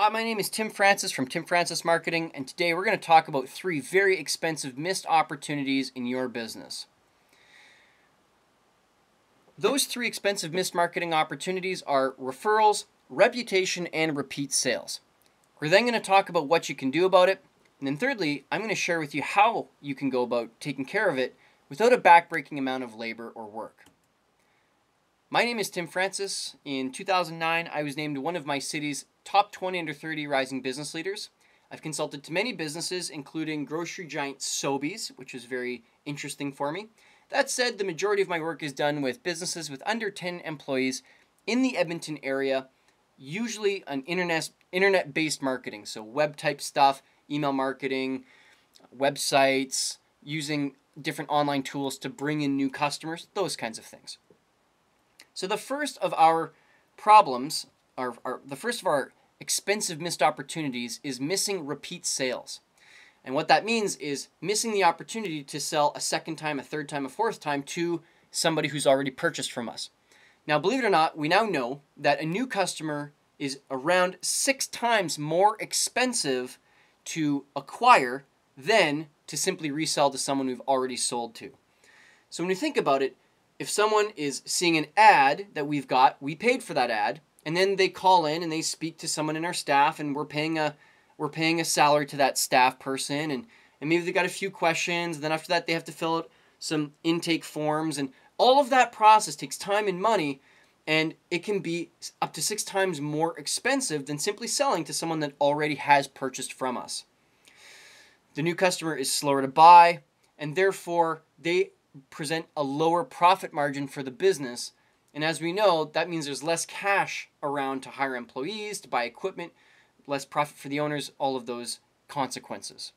Hi, my name is Tim Francis from Tim Francis Marketing, and today we're going to talk about 3 very expensive missed opportunities in your business. Those 3 expensive missed marketing opportunities are referrals, reputation, and repeat sales. We're then going to talk about what you can do about it, and then thirdly, I'm going to share with you how you can go about taking care of it without a backbreaking amount of labor or work. My name is Tim Francis. In 2009, I was named one of my city's top 20 under 30 rising business leaders. I've consulted to many businesses, including grocery giant Sobeys, which was very interesting for me. That said, the majority of my work is done with businesses with under 10 employees in the Edmonton area, usually on internet-based marketing, so web-type stuff, email marketing, websites, using different online tools to bring in new customers, those kinds of things. So the first of our problems, the first of our expensive missed opportunities is missing repeat sales. And what that means is missing the opportunity to sell a second time, a third time, a fourth time to somebody who's already purchased from us. Now, believe it or not, we now know that a new customer is around 6 times more expensive to acquire than to simply resell to someone we've already sold to. So when you think about it, if someone is seeing an ad that we've got, we paid for that ad, and then they call in and they speak to someone in our staff, and we're paying a salary to that staff person, and maybe they got a few questions, and then after that they have to fill out some intake forms, and all of that process takes time and money, and it can be up to 6 times more expensive than simply selling to someone that already has purchased from us. The new customer is slower to buy, and therefore they present a lower profit margin for the business. And as we know, that means there's less cash around to hire employees, to buy equipment, less profit for the owners, all of those consequences.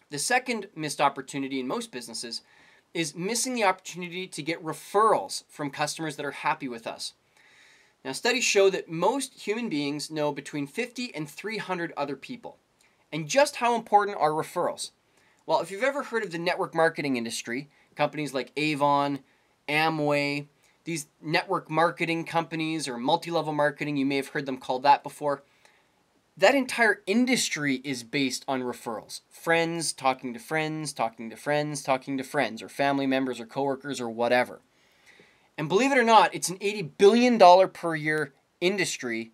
The second missed opportunity in most businesses is missing the opportunity to get referrals from customers that are happy with us. Now, studies show that most human beings know between 50 and 300 other people. And just how important are referrals? Well, if you've ever heard of the network marketing industry, companies like Avon, Amway, these network marketing companies or multi-level marketing, you may have heard them called that before. That entire industry is based on referrals. Friends talking to friends, talking to friends, talking to friends, or family members or coworkers or whatever. And believe it or not, it's an $80 billion per year industry,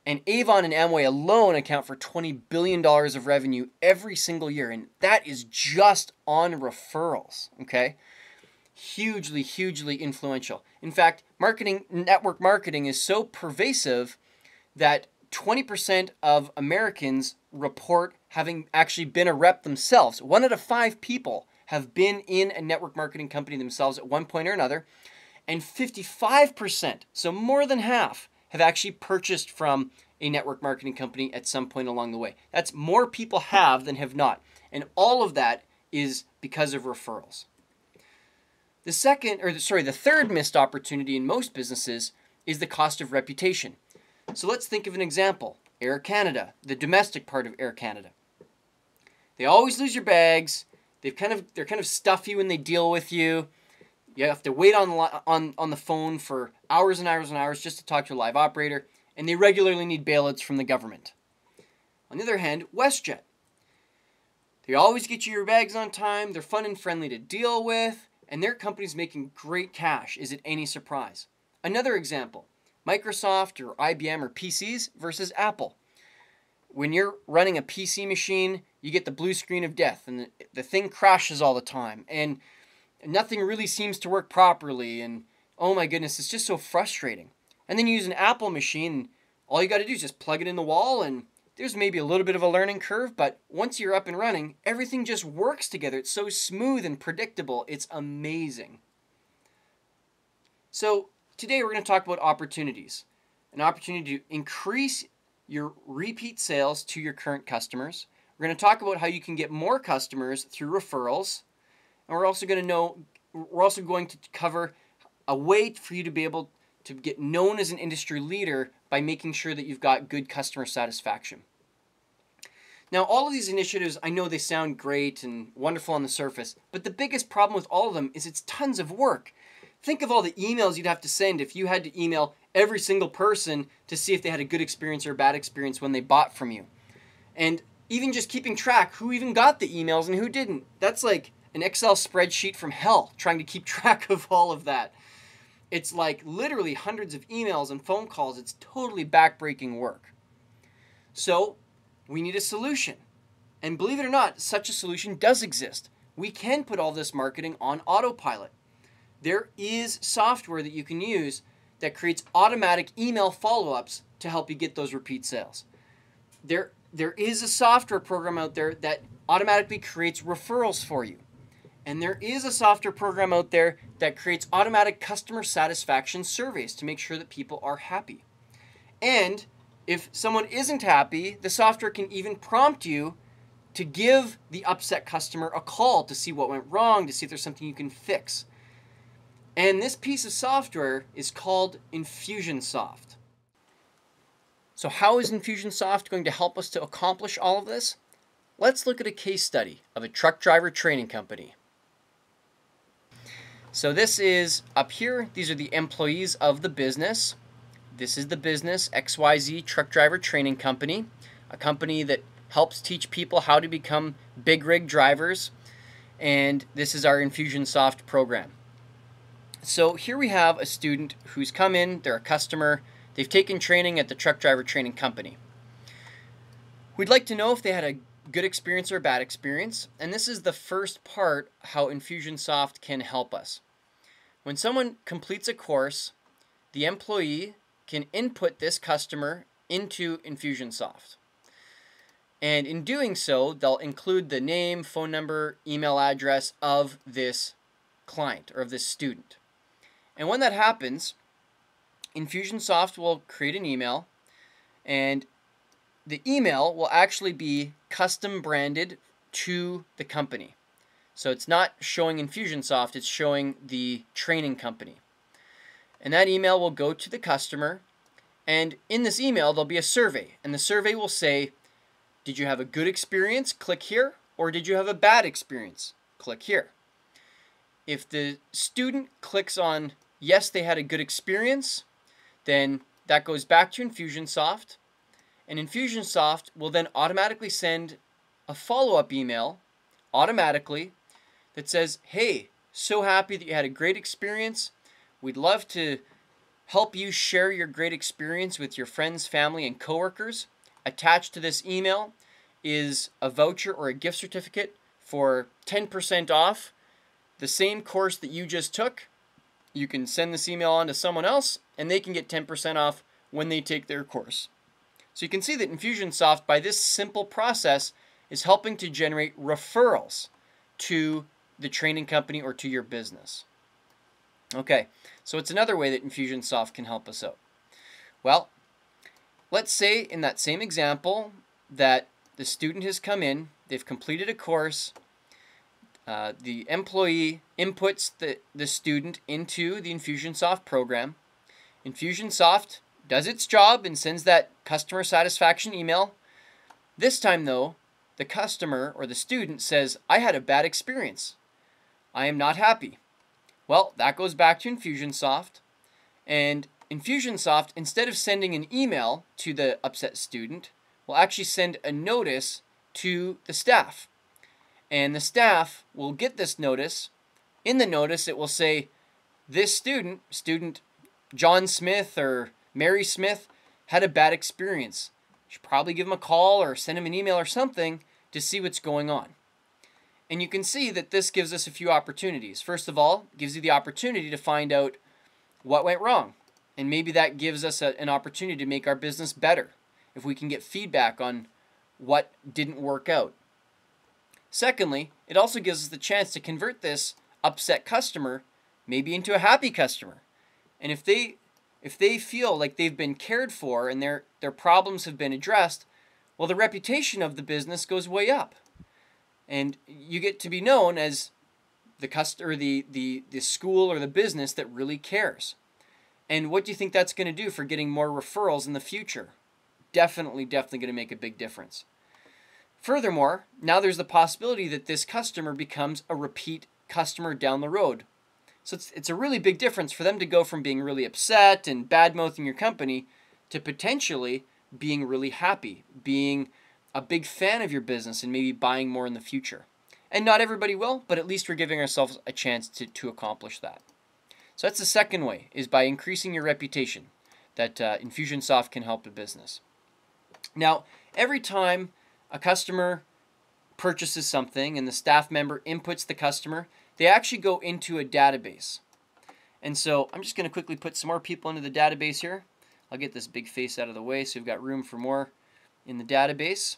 and Avon and Amway alone account for $20 billion of revenue every single year, and that is just on referrals, okay? Hugely, hugely influential. In fact, network marketing is so pervasive that 20% of Americans report having actually been a rep themselves. 1 out of 5 people have been in a network marketing company themselves at one point or another, and 55%, so more than half, have actually purchased from a network marketing company at some point along the way. That's more people have than have not. And all of that is because of referrals. The third missed opportunity in most businesses is the cost of reputation. So let's think of an example. Air Canada, the domestic part of Air Canada. They always lose your bags. They're kind of stuffy when they deal with you. You have to wait on the phone for hours and hours and hours just to talk to a live operator, and they regularly need bailouts from the government. On the other hand, WestJet. They always get you your bags on time, they're fun and friendly to deal with, and their company's making great cash. Is it any surprise? Another example, Microsoft or IBM or PCs versus Apple. When you're running a PC machine, you get the blue screen of death, and the thing crashes all the time, and nothing really seems to work properly, and oh my goodness, it's just so frustrating. And then you use an Apple machine, and all you got to do is just plug it in the wall, and there's maybe a little bit of a learning curve, but once you're up and running, everything just works together. It's so smooth and predictable. It's amazing. So today we're going to talk about opportunities. An opportunity to increase your repeat sales to your current customers. We're going to talk about how you can get more customers through referrals. And we're also going to cover a way for you to be able to get known as an industry leader by making sure that you've got good customer satisfaction. Now, all of these initiatives, I know they sound great and wonderful on the surface, but the biggest problem with all of them is it's tons of work. Think of all the emails you'd have to send if you had to email every single person to see if they had a good experience or a bad experience when they bought from you. And even just keeping track who even got the emails and who didn't. That's like an Excel spreadsheet from hell, trying to keep track of all of that. It's like literally hundreds of emails and phone calls. It's totally backbreaking work. So we need a solution. And believe it or not, such a solution does exist. We can put all this marketing on autopilot. There is software that you can use that creates automatic email follow-ups to help you get those repeat sales. There is a software program out there that automatically creates referrals for you. And there is a software program out there that creates automatic customer satisfaction surveys to make sure that people are happy. And if someone isn't happy, the software can even prompt you to give the upset customer a call to see what went wrong, to see if there's something you can fix. And this piece of software is called Infusionsoft. So how is Infusionsoft going to help us to accomplish all of this? Let's look at a case study of a truck driver training company. So this is up here. These are the employees of the business. This is the business, XYZ Truck Driver Training Company, a company that helps teach people how to become big rig drivers. And this is our Infusionsoft program. So here we have a student who's come in, they're a customer, they've taken training at the Truck Driver Training Company. We'd like to know if they had a good experience or a bad experience, and this is the first part how Infusionsoft can help us. When someone completes a course, the employee can input this customer into Infusionsoft. And in doing so, they'll include the name, phone number, email address of this client or of this student. And when that happens, Infusionsoft will create an email, and the email will actually be custom branded to the company. So it's not showing Infusionsoft, it's showing the training company. And that email will go to the customer, and in this email there'll be a survey, and the survey will say, did you have a good experience? Click here. Or did you have a bad experience? Click here. If the student clicks on yes, they had a good experience, then that goes back to Infusionsoft, and Infusionsoft will then automatically send a follow-up email automatically that says, hey, so happy that you had a great experience. We'd love to help you share your great experience with your friends, family, and coworkers. Attached to this email is a voucher or a gift certificate for 10% off the same course that you just took. You can send this email on to someone else, and they can get 10% off when they take their course. So you can see that Infusionsoft, by this simple process, is helping to generate referrals to the training company or to your business. Okay, so it's another way that Infusionsoft can help us out. Well, let's say in that same example that the student has come in, they've completed a course, the employee inputs the student into the Infusionsoft program. Infusionsoft does its job and sends that customer satisfaction email. This time though, the customer or the student says, I had a bad experience. I am not happy. Well, that goes back to Infusionsoft, and Infusionsoft, instead of sending an email to the upset student, will actually send a notice to the staff. And the staff will get this notice. In the notice, it will say, this student John Smith or Mary Smith, had a bad experience. You should probably give him a call or send him an email or something to see what's going on. And you can see that this gives us a few opportunities. First of all, it gives you the opportunity to find out what went wrong. And maybe that gives us an opportunity to make our business better if we can get feedback on what didn't work out. Secondly, it also gives us the chance to convert this upset customer maybe into a happy customer. And if they feel like they've been cared for and their problems have been addressed, well, the reputation of the business goes way up. And you get to be known as the customer, the school or the business that really cares. And what do you think that's going to do for getting more referrals in the future? Definitely going to make a big difference. Furthermore, now there's the possibility that this customer becomes a repeat customer down the road. So it's a really big difference for them to go from being really upset and bad-mouthing your company to potentially being really happy, being a big fan of your business, and maybe buying more in the future. And not everybody will, but at least we're giving ourselves a chance to accomplish that. So that's the second way, is by increasing your reputation, that Infusionsoft can help a business. Now, every time a customer purchases something and the staff member inputs the customer, they actually go into a database. And so I'm just going to quickly put some more people into the database here. I'll get this big face out of the way so we've got room for more in the database.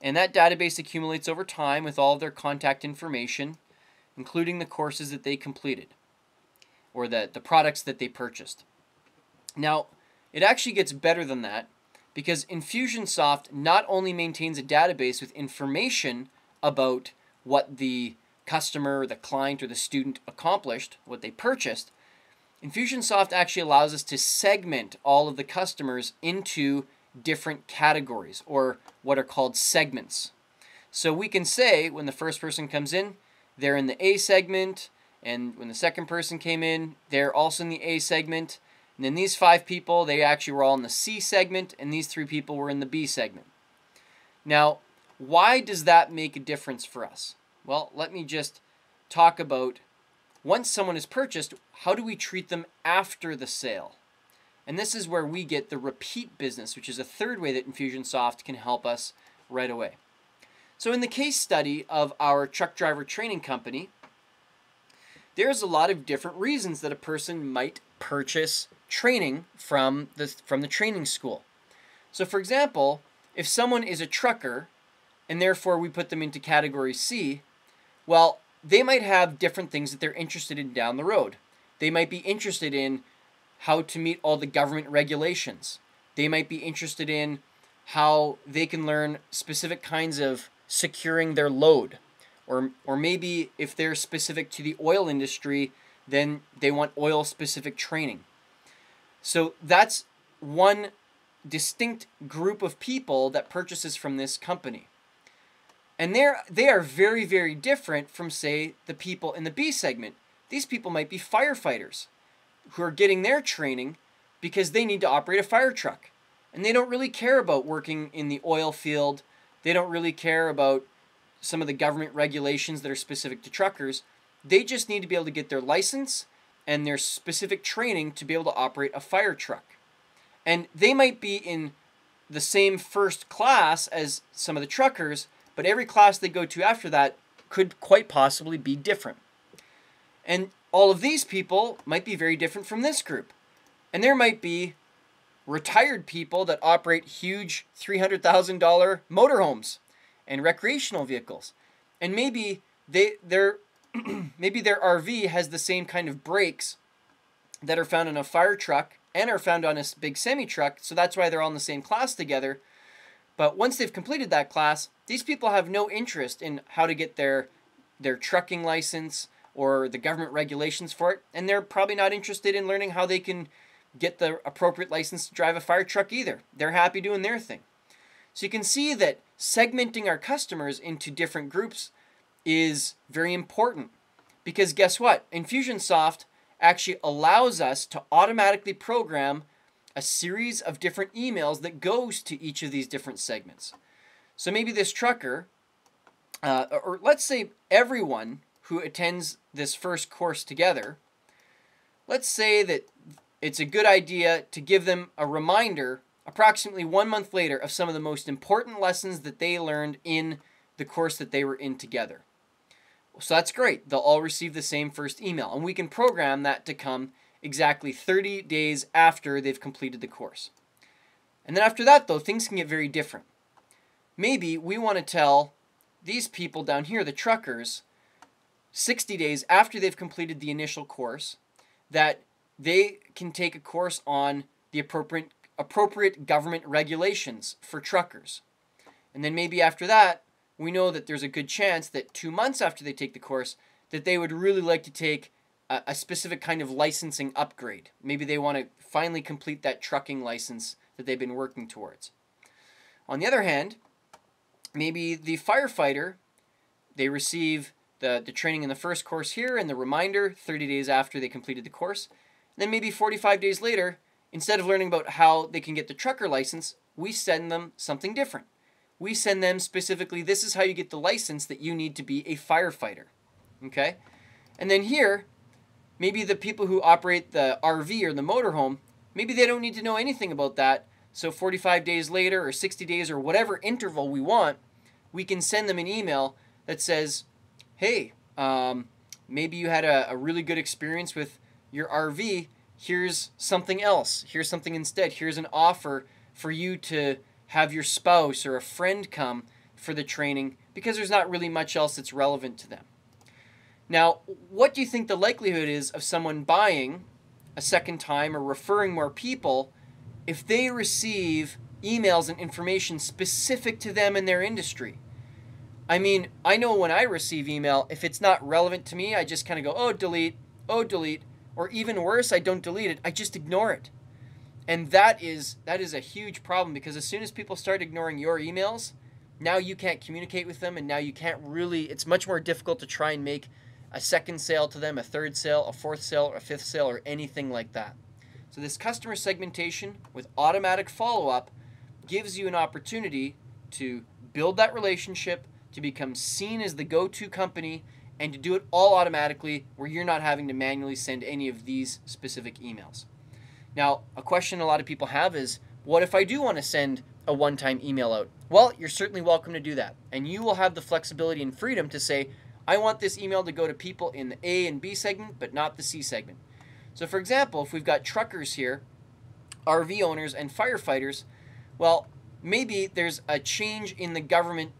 And that database accumulates over time with all of their contact information, including the courses that they completed or the products that they purchased. Now, it actually gets better than that, because Infusionsoft not only maintains a database with information about what the customer, the client, or the student accomplished, what they purchased, Infusionsoft actually allows us to segment all of the customers into different categories, or what are called segments. So we can say when the first person comes in, they're in the A segment, and when the second person came in, they're also in the A segment. And then these 5 people, they actually were all in the C segment, and these 3 people were in the B segment. Now, why does that make a difference for us? Well, let me just talk about, once someone is purchased, how do we treat them after the sale? And this is where we get the repeat business, which is a third way that Infusionsoft can help us right away. So in the case study of our truck driver training company, there's a lot of different reasons that a person might purchase training from the training school. So for example, if someone is a trucker and therefore we put them into category C, well, they might have different things that they're interested in down the road. They might be interested in how to meet all the government regulations. They might be interested in how they can learn specific kinds of securing their load. Or maybe if they're specific to the oil industry, then they want oil-specific training. So that's one distinct group of people that purchases from this company. And they are very, very different from, say, the people in the B segment. These people might be firefighters who are getting their training because they need to operate a fire truck. And they don't really care about working in the oil field. They don't really care about some of the government regulations that are specific to truckers. They just need to be able to get their license and their specific training to be able to operate a fire truck. And they might be in the same first class as some of the truckers, but every class they go to after that could quite possibly be different. And all of these people might be very different from this group. And there might be retired people that operate huge $300,000 motorhomes and recreational vehicles. And maybe their RV has the same kind of brakes that are found on a fire truck and are found on a big semi-truck, so that's why they're all in the same class together. But once they've completed that class, these people have no interest in how to get their trucking license or the government regulations for it, and they're probably not interested in learning how they can get the appropriate license to drive a fire truck either. They're happy doing their thing. So you can see that segmenting our customers into different groups is very important, because guess what? Infusionsoft actually allows us to automatically program a series of different emails that goes to each of these different segments. So maybe this trucker, or let's say everyone who attends this first course together, let's say that it's a good idea to give them a reminder approximately 1 month later of some of the most important lessons that they learned in the course that they were in together. So that's great. They'll all receive the same first email, and we can program that to come exactly 30 days after they've completed the course. And then after that, though, things can get very different. Maybe we want to tell these people down here, the truckers, 60 days after they've completed the initial course, that they can take a course on the appropriate government regulations for truckers. And then maybe after that, we know that there's a good chance that 2 months after they take the course, that they would really like to take a specific kind of licensing upgrade. Maybe they want to finally complete that trucking license that they've been working towards. On the other hand, maybe the firefighter, they receive the training in the first course here and the reminder 30 days after they completed the course. And then maybe 45 days later, instead of learning about how they can get the trucker license, we send them something different. We send them specifically, this is how you get the license that you need to be a firefighter. Okay? And then here, maybe the people who operate the RV or the motorhome, maybe they don't need to know anything about that. So 45 days later or 60 days or whatever interval we want, we can send them an email that says, hey, maybe you had a really good experience with your RV. Here's something else. Here's something instead. Here's an offer for you to have your spouse or a friend come for the training because there's not really much else that's relevant to them. Now, what do you think the likelihood is of someone buying a second time or referring more people if they receive emails and information specific to them and their industry? I mean, I know when I receive email, if it's not relevant to me, I just kind of go, oh, delete, or even worse, I don't delete it, I just ignore it. And that is a huge problem because as soon as people start ignoring your emails, now you can't communicate with them and now you can't really, it's much more difficult to try and make a second sale to them, a third sale, a fourth sale, or a fifth sale, or anything like that. So this customer segmentation with automatic follow-up gives you an opportunity to build that relationship, to become seen as the go-to company, and to do it all automatically where you're not having to manually send any of these specific emails. Now, a question a lot of people have is, what if I do want to send a one-time email out? Well, you're certainly welcome to do that. And you will have the flexibility and freedom to say, I want this email to go to people in the A and B segment, but not the C segment. So for example, if we've got truckers here, RV owners, and firefighters, well, maybe there's a change in the government,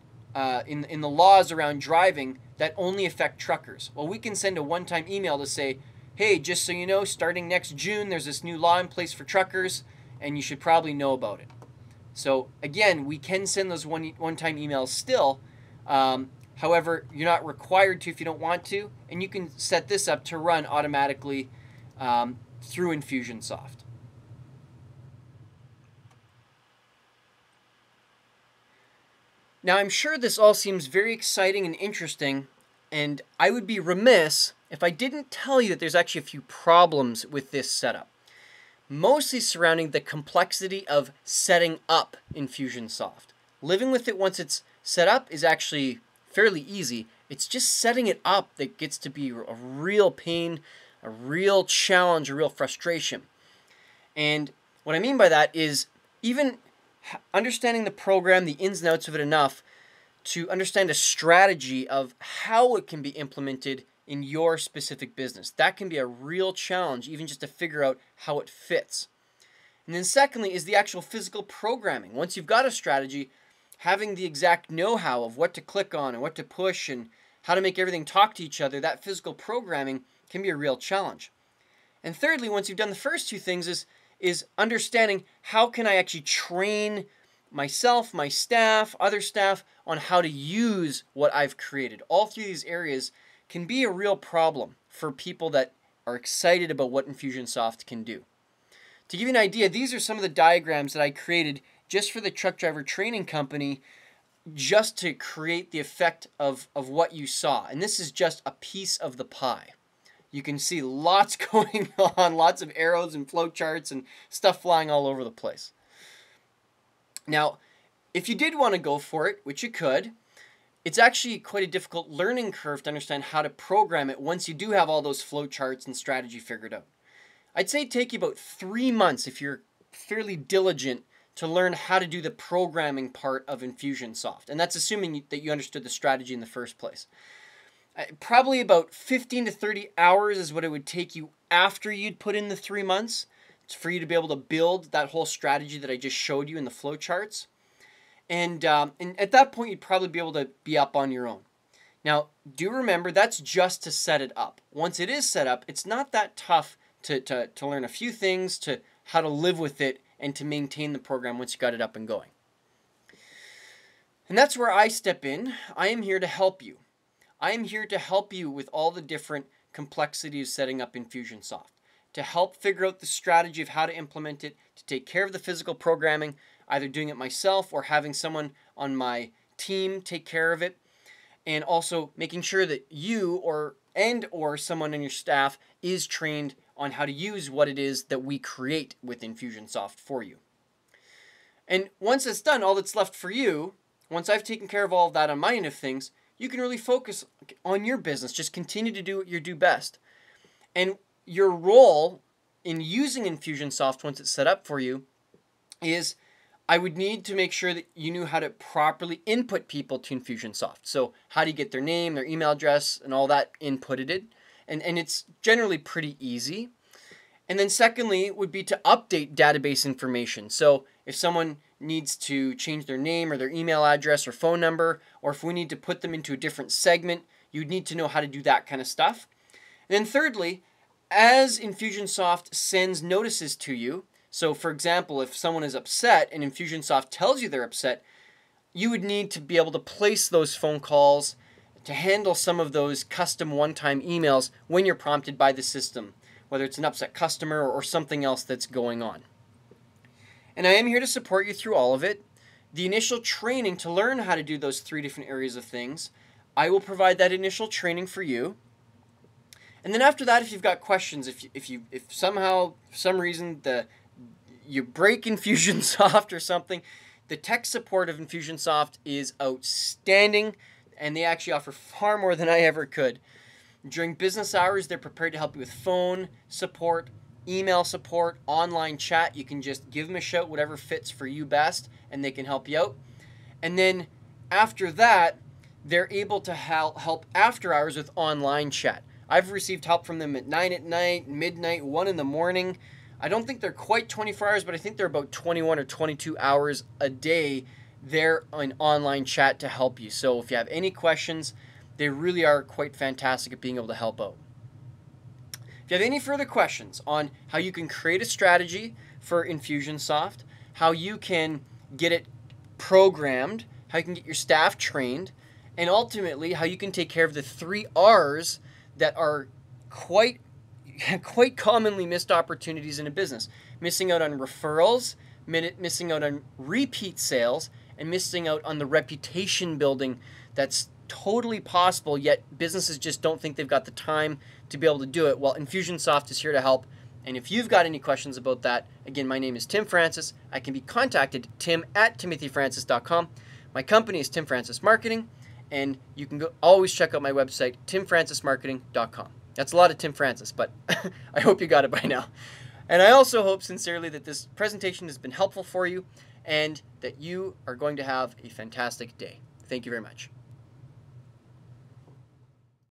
in the laws around driving that only affect truckers. Well, we can send a one-time email to say, hey, just so you know, starting next June, there's this new law in place for truckers, and you should probably know about it. So again, we can send those one-time emails still. However, you're not required to if you don't want to, and you can set this up to run automatically through Infusionsoft. Now, I'm sure this all seems very exciting and interesting, and I would be remiss if I didn't tell you that there's actually a few problems with this setup, mostly surrounding the complexity of setting up Infusionsoft. Living with it once it's set up is actually fairly easy. It's just setting it up that gets to be a real pain, a real challenge, a real frustration. And what I mean by that is even understanding the program, the ins and outs of it enough to understand a strategy of how it can be implemented in your specific business. That can be a real challenge, even just to figure out how it fits. And then secondly is the actual physical programming. Once you've got a strategy, having the exact know-how of what to click on and what to push and how to make everything talk to each other, that physical programming can be a real challenge. And thirdly, once you've done the first two things is understanding how can I actually train myself, my staff, other staff on how to use what I've created. All three of these areas can be a real problem for people that are excited about what Infusionsoft can do. To give you an idea, these are some of the diagrams that I created just for the truck driver training company, just to create the effect of what you saw. And this is just a piece of the pie. You can see lots going on, lots of arrows and flow charts and stuff flying all over the place. Now, if you did want to go for it, which you could, it's actually quite a difficult learning curve to understand how to program it once you do have all those flow charts and strategy figured out. I'd say it'd take you about 3 months if you're fairly diligent to learn how to do the programming part of Infusionsoft. And that's assuming that you understood the strategy in the first place. Probably about 15 to 30 hours is what it would take you after you'd put in the 3 months for you to be able to build that whole strategy that I just showed you in the flow charts. And at that point, you'd probably be able to be up on your own. Now, do remember, that's just to set it up. Once it is set up, it's not that tough to learn a few things, to how to live with it, and to maintain the program once you got it up and going. And that's where I step in. I am here to help you. I am here to help you with all the different complexities of setting up Infusionsoft, to help figure out the strategy of how to implement it, to take care of the physical programming, either doing it myself or having someone on my team take care of it. and also making sure that you or someone on your staff is trained on how to use what it is that we create with Infusionsoft for you. And once it's done, all that's left for you, once I've taken care of all of that on my end of things, you can really focus on your business. Just continue to do what you do best. And your role in using Infusionsoft once it's set up for you is I would need to make sure that you knew how to properly input people to Infusionsoft. So how do you get their name, their email address, and all that inputted? And it's generally pretty easy. And then secondly would be to update database information. So if someone needs to change their name or their email address or phone number, or if we need to put them into a different segment, you'd need to know how to do that kind of stuff. And then thirdly, as Infusionsoft sends notices to you, so for example, if someone is upset and Infusionsoft tells you they're upset, you would need to be able to place those phone calls to handle some of those custom one-time emails when you're prompted by the system, whether it's an upset customer or something else that's going on. And I am here to support you through all of it. The initial training to learn how to do those 3 different areas of things, I will provide that initial training for you. And then after that, if you've got questions, if somehow, for some reason, you break Infusionsoft or something, the tech support of Infusionsoft is outstanding, and they actually offer far more than I ever could. During business hours, they're prepared to help you with phone support, email support, online chat. You can just give them a shout, whatever fits for you best, and they can help you out. And then after that, they're able to help after hours with online chat. I've received help from them at 9 at night, midnight, 1 in the morning. I don't think they're quite 24 hours, but I think they're about 21 or 22 hours a day there on online chat to help you. So if you have any questions, they really are quite fantastic at being able to help out. If you have any further questions on how you can create a strategy for Infusionsoft, how you can get it programmed, how you can get your staff trained, and ultimately how you can take care of the 3 R's that are quite commonly missed opportunities in a business. Missing out on referrals, missing out on repeat sales, and missing out on the reputation building that's totally possible, yet businesses just don't think they've got the time to be able to do it. Well, Infusionsoft is here to help. And if you've got any questions about that, again, my name is Tim Francis. I can be contacted, tim@timothyfrancis.com. My company is Tim Francis Marketing, and you can always check out my website, timfrancismarketing.com. That's a lot of Tim Francis, but I hope you got it by now. And I also hope sincerely that this presentation has been helpful for you and that you are going to have a fantastic day. Thank you very much.